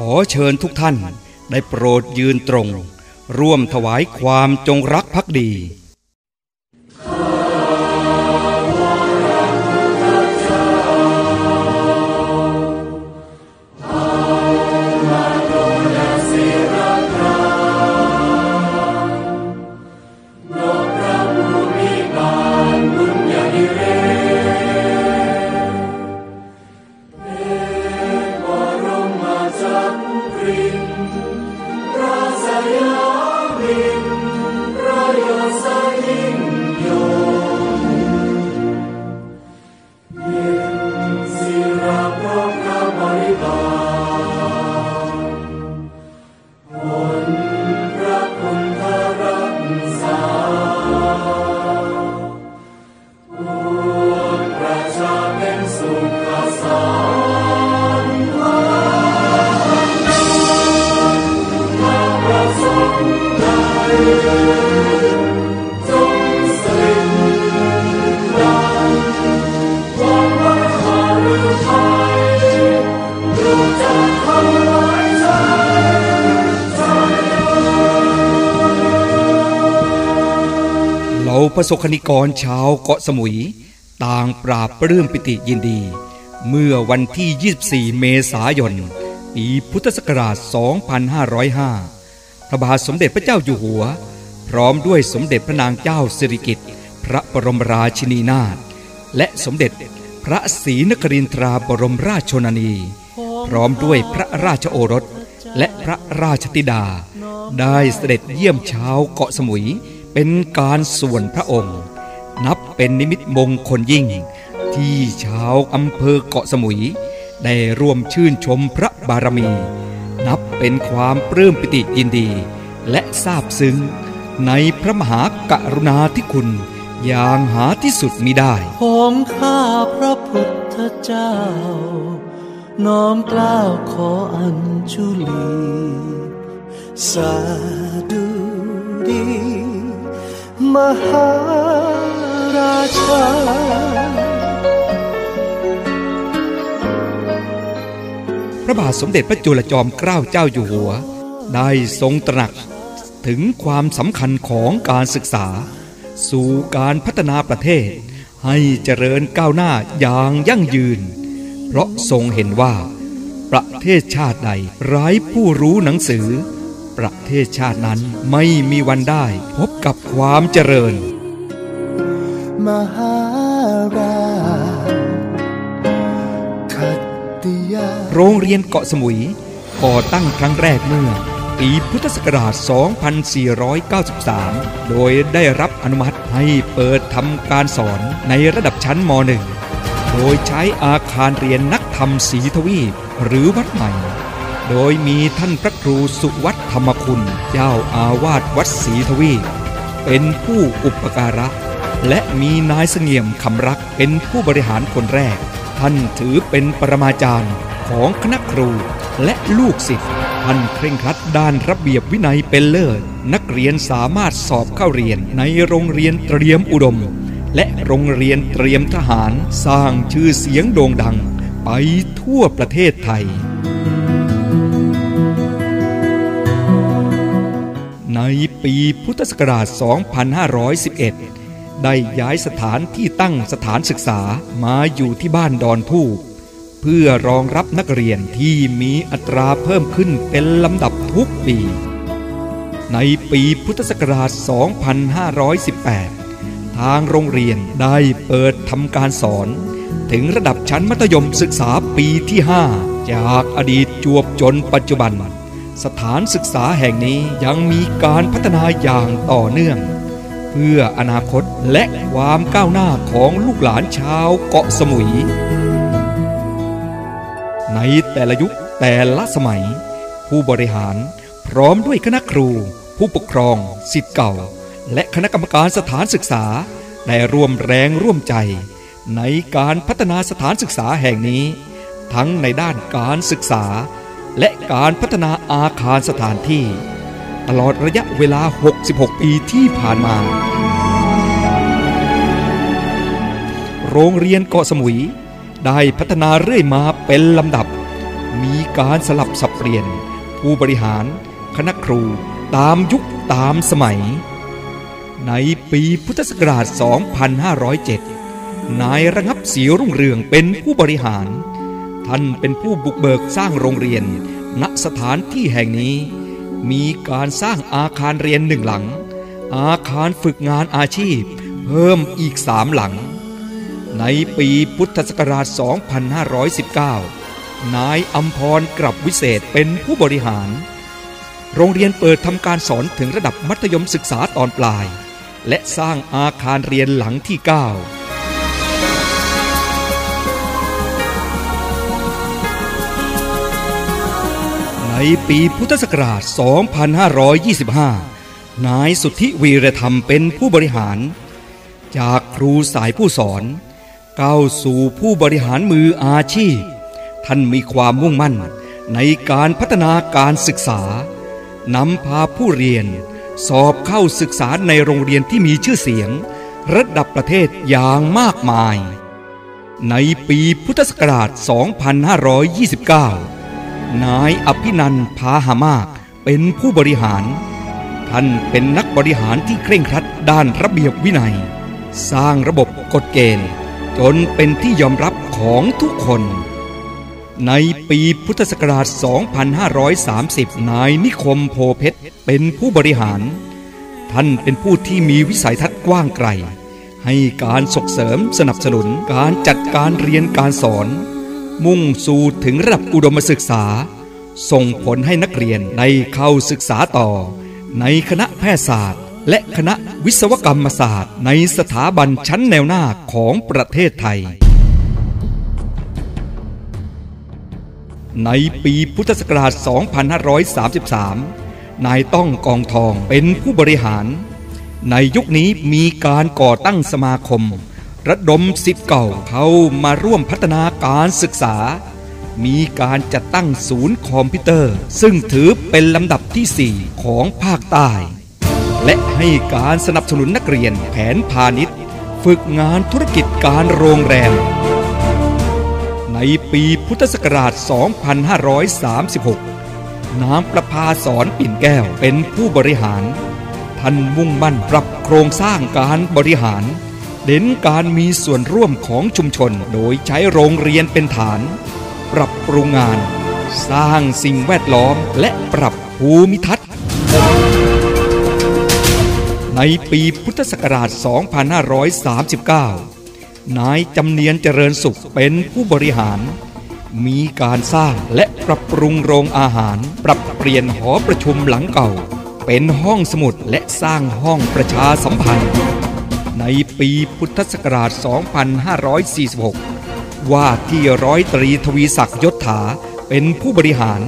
ขอเชิญทุกท่านได้โปรดยืนตรงร่วมถวายความจงรักภักดีประสบนิกรชาวเกาะสมุยต่างปราบปลื้มปิติยินดีเมื่อวันที่24เมษายนปีพุทธศักราช2505พระบาทสมเด็จพระเจ้าอยู่หัวพร้อมด้วยสมเด็จพระนางเจ้าสิริกิติ์พระบรมราชินีนาถและสมเด็จพระศรีนครินทราบรมราชชนนีพร้อมด้วยพระราชโอรสและพระราชธิดาได้เสด็จเยี่ยมชาวเกาะสมุยเป็นการส่วนพระองค์นับเป็นนิมิตมงคลยิ่งที่ชาวอำเภอเกาะสมุยได้ร่วมชื่นชมพระบารมีนับเป็นความปลื้มปิติยินดีและซาบซึ้งในพระมหากรุณาธิคุณอย่างหาที่สุดมิได้ผมข้าพระพุทธเจ้าน้อมเกล้าขออัญชุลีสาธุดีมหาราชาพระบาทสมเด็จพระจุลจอมเกล้าเจ้าอยู่หัวได้ทรงตระหนักถึงความสำคัญของการศึกษาสู่การพัฒนาประเทศให้เจริญก้าวหน้าอย่างยั่งยืนเพราะทรงเห็นว่าประเทศชาติใดไร้ผู้รู้หนังสือประเทศชาตินั้นไม่มีวันได้พบกับความเจริญมหาราคัตติยาโรงเรียนเกาะสมุยก่อตั้งครั้งแรกเมื่อปีพุทธศักราช 2493 โดยได้รับอนุมัติให้เปิดทำการสอนในระดับชั้นม.1 โดยใช้อาคารเรียนนักธรรมศรีทวีปหรือวัดใหม่โดยมีท่านพระครูสุวัฒน์ธรรมคุณเจ้าอาวาสวัดศรีทวีปเป็นผู้อุปการะและมีนายเสงี่ยมคำรักเป็นผู้บริหารคนแรกท่านถือเป็นปรมาจารย์ของคณะครูและลูกศิษย์ท่านเคร่งครัดด้านระเบียบวินัยเป็นเลิศนักเรียนสามารถสอบเข้าเรียนในโรงเรียนเตรียมอุดมและโรงเรียนเตรียมทหารสร้างชื่อเสียงโด่งดังไปทั่วประเทศไทยในปีพุทธศักราช 2511 ได้ย้ายสถานที่ตั้งสถานศึกษามาอยู่ที่บ้านดอนทูบเพื่อรองรับนักเรียนที่มีอัตราเพิ่มขึ้นเป็นลำดับทุกปีในปีพุทธศักราช 2518 ทางโรงเรียนได้เปิดทำการสอนถึงระดับชั้นมัธยมศึกษาปีที่ 5 จากอดีตจวบจนปัจจุบันสถานศึกษาแห่งนี้ยังมีการพัฒนาอย่างต่อเนื่องเพื่ออนาคตและความก้าวหน้าของลูกหลานชาวเกาะสมุยในแต่ละยุคแต่ละสมัยผู้บริหารพร้อมด้วยคณะครูผู้ปกครองศิษย์เก่าและคณะกรรมการสถานศึกษาได้ร่วมแรงร่วมใจในการพัฒนาสถานศึกษาแห่งนี้ทั้งในด้านการศึกษาและการพัฒนาอาคารสถานที่ตลอดระยะเวลา66ปีที่ผ่านมาโรงเรียนเกาะสมุยได้พัฒนาเรื่อยมาเป็นลำดับ มีการสลับสับเปลี่ยนผู้บริหารคณะครูตามยุคตามสมัยในปีพุทธศักราช 2507 นายระงับศรีรุ่งเรืองเป็นผู้บริหารท่านเป็นผู้บุกเบิกสร้างโรงเรียนณสถานที่แห่งนี้มีการสร้างอาคารเรียน1 หลังอาคารฝึกงานอาชีพเพิ่มอีก3 หลังในปีพุทธศักราช 2519 นายอัมพรกลับวิเศษเป็นผู้บริหารโรงเรียนเปิดทำการสอนถึงระดับมัธยมศึกษาตอนปลายและสร้างอาคารเรียนหลังที่ 9ในปีพุทธศักราช 2525 นายสุทธิวีรธรรมเป็นผู้บริหารจากครูสายผู้สอนก้าวสู่ผู้บริหารมืออาชีพท่านมีความมุ่งมั่นในการพัฒนาการศึกษานำพาผู้เรียนสอบเข้าศึกษาในโรงเรียนที่มีชื่อเสียงระดับประเทศอย่างมากมายในปีพุทธศักราช 2529 นายอภินันท์พาหามากเป็นผู้บริหารท่านเป็นนักบริหารที่เคร่งครัดด้านระเบียบวินัยสร้างระบบกฎเกณฑ์จนเป็นที่ยอมรับของทุกคนในปีพุทธศักราช 2530 นายนิคมโพเพชรเป็นผู้บริหารท่านเป็นผู้ที่มีวิสัยทัศน์กว้างไกลให้การส่งเสริมสนับสนุนการจัดการเรียนการสอนมุ่งสู่ถึงระดับอุดมศึกษาส่งผลให้นักเรียนได้เข้าศึกษาต่อในคณะแพทยศาสตร์และคณะวิศวกรรมศาสตร์ในสถาบันชั้นแนวหน้าของประเทศไทยในปีพุทธศักราช 2533 นายต้องกองทองเป็นผู้บริหารในยุคนี้มีการก่อตั้งสมาคมระดมศิษย์เก่าเข้ามาร่วมพัฒนาการศึกษามีการจัดตั้งศูนย์คอมพิวเตอร์ซึ่งถือเป็นลำดับที่ 4 ของภาคใต้และให้การสนับสนุนนักเรียนแผนพาณิชย์ฝึกงานธุรกิจการโรงแรมในปีพุทธศักราช 2536 นางประภาสอนปิ่นแก้วเป็นผู้บริหารท่านมุ่งมั่นปรับโครงสร้างการบริหารเน้นการมีส่วนร่วมของชุมชนโดยใช้โรงเรียนเป็นฐานปรับปรุงงานสร้างสิ่งแวดล้อมและปรับภูมิทัศน์ในปีพุทธศักราช 2539 นายจำเนียนเจริญสุขเป็นผู้บริหารมีการสร้างและปรับปรุงโรงอาหารปรับเปลี่ยนหอประชุมหลังเก่าเป็นห้องสมุดและสร้างห้องประชาสัมพันธ์ในปีพุทธศักราช 2546 ว่าที่ร้อยตรีทวีศักดิ์ยศถาเป็นผู้บริหาร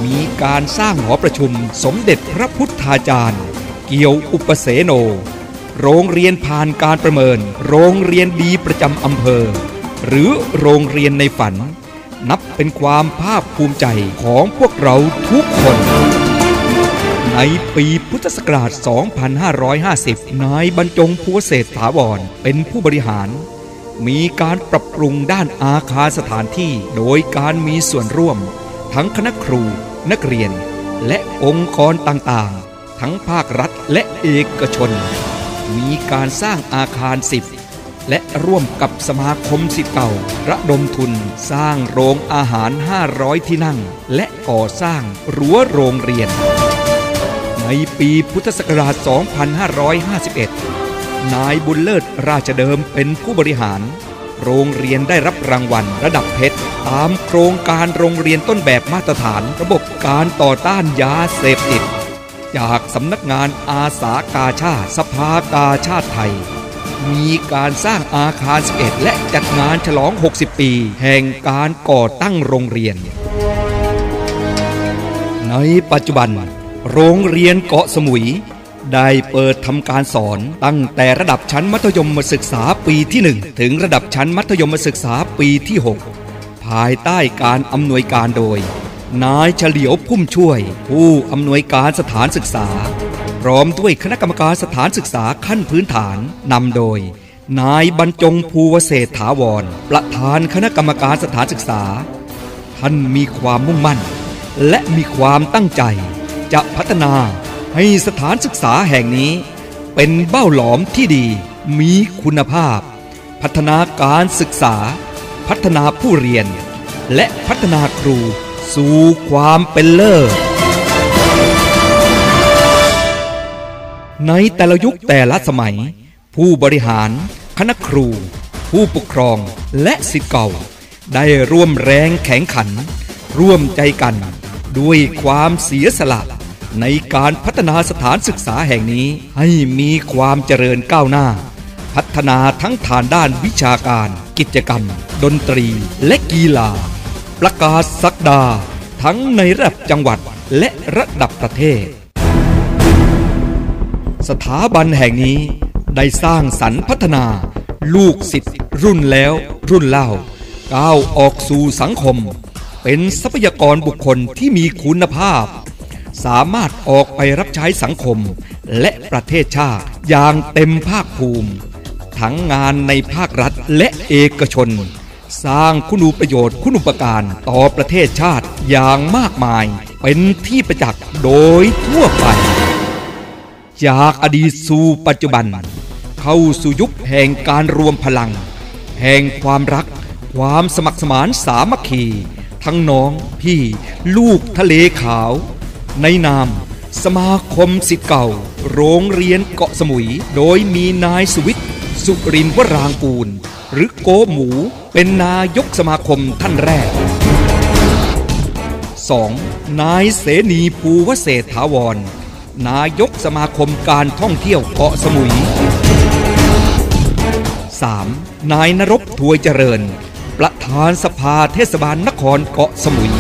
มีการสร้างหอประชุมสมเด็จพระพุทธาจารย์เกี่ยวอุปเสโนโรงเรียนผ่านการประเมินโรงเรียนดีประจำอำเภอหรือโรงเรียนในฝันนับเป็นความภาคภูมิใจของพวกเราทุกคนในปีพุทธศักราช 2550 นายบรรจงภูวเศรษฐาวรเป็นผู้บริหารมีการปรับปรุงด้านอาคารสถานที่โดยการมีส่วนร่วมทั้งคณะครูนักเรียนและองค์กรต่างๆทั้งภาครัฐและเอกชนมีการสร้างอาคาร10และร่วมกับสมาคมศิษย์เก่าระดมทุนสร้างโรงอาหาร500ที่นั่งและก่อสร้างรั้วโรงเรียนในปีพุทธศักราช 2551 นายบุญเลิศราชเดิมเป็นผู้บริหารโรงเรียนได้รับรางวัลระดับเพชรตามโครงการโรงเรียนต้นแบบมาตรฐานระบบการต่อต้านยาเสพติดจากสำนักงานอาสากาชาติสภากาชาติไทยมีการสร้างอาคาร11และจัดงานฉลอง60 ปีแห่งการก่อตั้งโรงเรียนในปัจจุบันโรงเรียนเกาะสมุยได้เปิดทำการสอนตั้งแต่ระดับชั้นมัธยมศึกษาปีที่1ถึงระดับชั้นมัธยมศึกษาปีที่6ภายใต้การอำนวยการโดยนายเฉลียวพุ่มช่วยผู้อำนวยการสถานศึกษาพร้อมด้วยคณะกรรมการสถานศึกษาขั้นพื้นฐานนำโดยนายบรรจงภูวเศรษฐาวรประธานคณะกรรมการสถานศึกษา ท่านมีความมุ่งมั่นและมีความตั้งใจจะพัฒนาให้สถานศึกษาแห่งนี้เป็นเบ้าหลอมที่ดีมีคุณภาพพัฒนาการศึกษาพัฒนาผู้เรียนและพัฒนาครูสู่ความเป็นเลิศในแต่ละยุคแต่ละสมัยผู้บริหารคณะครูผู้ปกครองและศิษย์เก่าได้ร่วมแรงแข่งขันร่วมใจกันด้วยความเสียสละในการพัฒนาสถานศึกษาแห่งนี้ให้มีความเจริญก้าวหน้าพัฒนาทั้งทางด้านวิชาการกิจกรรมดนตรีและกีฬาประกาศศักดาทั้งในระดับจังหวัดและระดับประเทศสถาบันแห่งนี้ได้สร้างสรรค์พัฒนาลูกศิษย์รุ่นแล้วรุ่นเล่าก้าวออกสู่สังคมเป็นทรัพยากรบุคคลที่มีคุณภาพสามารถออกไปรับใช้สังคมและประเทศชาติอย่างเต็มภาคภูมิทั้งงานในภาครัฐและเอกชนสร้างคุณูปโยชน์คุณูปการต่อประเทศชาติอย่างมากมายเป็นที่ประจักษ์โดยทั่วไปจากอดีตสู่ปัจจุบันเข้าสู่ยุคแห่งการรวมพลังแห่งความรักความสมัครสมานสามัคคีทั้งน้องพี่ลูกทะเลขาวในนามสมาคมศิษย์เก่าโรงเรียนเกาะสมุยโดยมีนายสุวิทย์สุรินทร์วรางกูลหรือโกหมูเป็นนายกสมาคมท่านแรก 2. นายเสนีภูวเศรษฐาวรนายกสมาคมการท่องเที่ยวเกาะสมุย 3. นายณรบถวยเจริญประธานสภาเทศบาลนครเกาะสมุย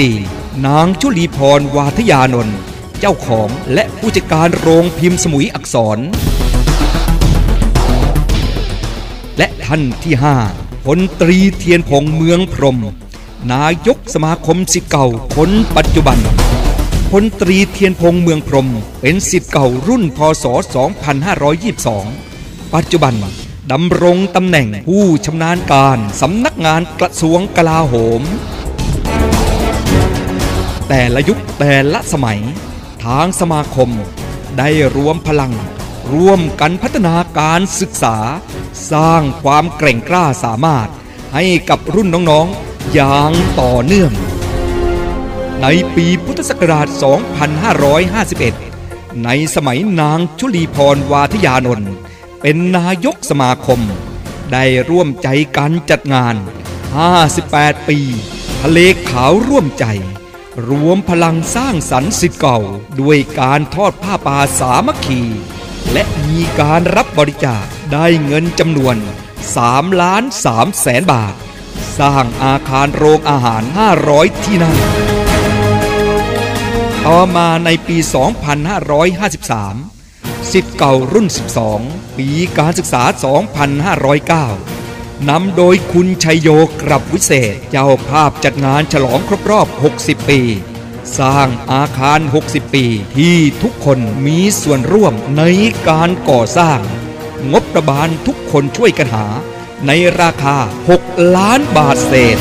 4. นางชุลีพรวาทยานนท์เจ้าของและผู้จัดการโรงพิมพ์สมุยอักษรและท่านที่ 5 พลตรีเทียนพงษ์เมืองพรหมนายกสมาคมศิษย์เก่าคนปัจจุบันพลตรีเทียนพงษ์เมืองพรหมเป็นศิษย์เก่ารุ่นพ.ศ. 2522ปัจจุบันดำรงตำแหน่งผู้ชำนาญการสำนักงานกระทรวงกลาโหมแต่ละยุคแต่ละสมัยทางสมาคมได้รวมพลังร่วมกันพัฒนาการศึกษาสร้างความแกร่งกล้าสามารถให้กับรุ่นน้องๆอย่างต่อเนื่องในปีพุทธศักราช 2551 ในสมัยนางชุลีพรวาทยานนท์เป็นนายกสมาคมได้ร่วมใจกันจัดงาน 58 ปีทะเลขาวร่วมใจรวมพลังสร้างสรรค์ศิษย์เก่าด้วยการทอดผ้าป่าสามัคคีและมีการรับบริจาคได้เงินจำนวน3,300,000 บาทสร้างอาคารโรงอาหาร500ที่นั่งต่อมาในปี 2553 ศิษย์เก่ารุ่น 12 ปีการศึกษา 2509 นำโดยคุณชัยโยกรับวิเศษเจ้าภาพจัดงานฉลองครบรอบ 60 ปี สร้างอาคาร 60 ปีที่ทุกคนมีส่วนร่วมในการก่อสร้างงบประมาณทุกคนช่วยกันหาในราคา 6 ล้านบาทเศษ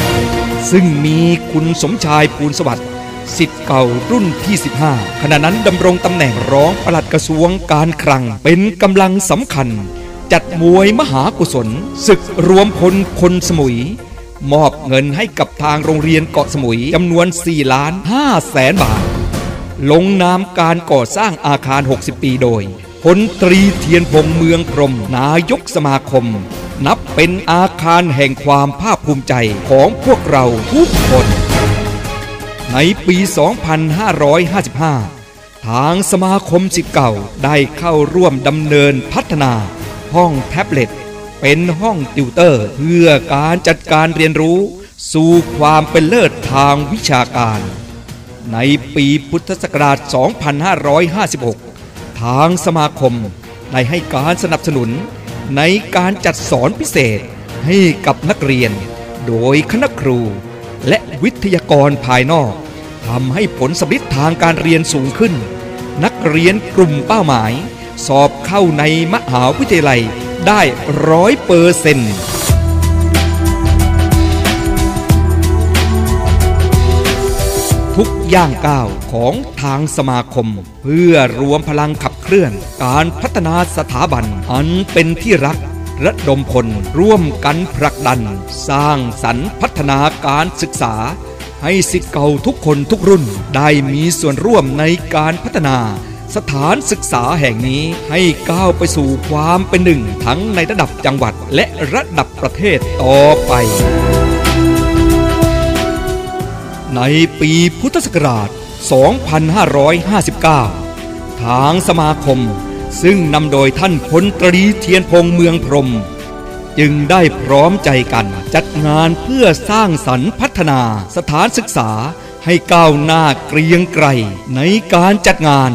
ซึ่งมีคุณสมชายภูลสวัสดิ์ศิษย์เก่ารุ่นที่ 15 ขณะนั้นดำรงตำแหน่งรองปลัดกระทรวงการคลังเป็นกำลังสำคัญจัดมวยมหากุศลศึกรวมพลคนสมุยมอบเงินให้กับทางโรงเรียนเกาะสมุยจำนวน 4,500,000 บาทลงนามการก่อสร้างอาคาร 60 ปีโดยพลตรีเทียนพงษ์เมืองพรหมนายกสมาคมนับเป็นอาคารแห่งความภาคภูมิใจของพวกเราทุกคนในปี 2555 ทางสมาคมศิษย์เก่าได้เข้าร่วมดำเนินพัฒนาห้องแท็บเล็ตเป็นห้องติวเตอร์เพื่อการจัดการเรียนรู้สู่ความเป็นเลิศทางวิชาการในปีพุทธศักราช 2556 ทางสมาคมได้ให้การสนับสนุนในการจัดสอนพิเศษให้กับนักเรียนโดยคณะครูและวิทยากรภายนอกทำให้ผลสำเร็จทางการเรียนสูงขึ้นนักเรียนกลุ่มเป้าหมายสอบเข้าในมหาวิทยาลัยได้ 100% ทุกย่างก้าวของทางสมาคมเพื่อรวมพลังขับเคลื่อนการพัฒนาสถาบันอันเป็นที่รักระดมพลร่วมกันผลักดันสร้างสรรค์พัฒนาการศึกษาให้ศิษย์เก่าทุกคนทุกรุ่นได้มีส่วนร่วมในการพัฒนาสถานศึกษาแห่งนี้ให้ก้าวไปสู่ความเป็นหนึ่งทั้งในระดับจังหวัดและระดับประเทศต่อไปในปีพุทธศักราช 2559 ทางสมาคมซึ่งนำโดยท่านพลตรีเทียนพงษ์เมืองพรหมจึงได้พร้อมใจกันจัดงานเพื่อสร้างสรรค์พัฒนาสถานศึกษาให้ก้าวหน้าเกรียงไกรในการจัดงาน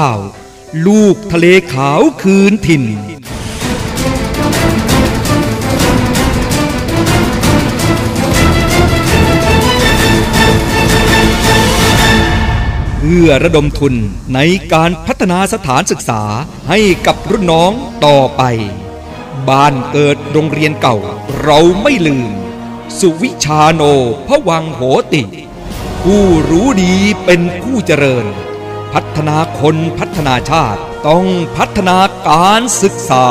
2559 ลูกทะเลขาวคืนถิ่นเพื่อระดมทุนในการพัฒนาสถานศึกษาให้กับรุ่นน้องต่อไปบ้านเกิดโรงเรียนเก่าเราไม่ลืมสุวิชาโนพวังโหติผู้รู้ดีเป็นผู้เจริญพัฒนาคนพัฒนาชาติต้องพัฒนาการศึกษา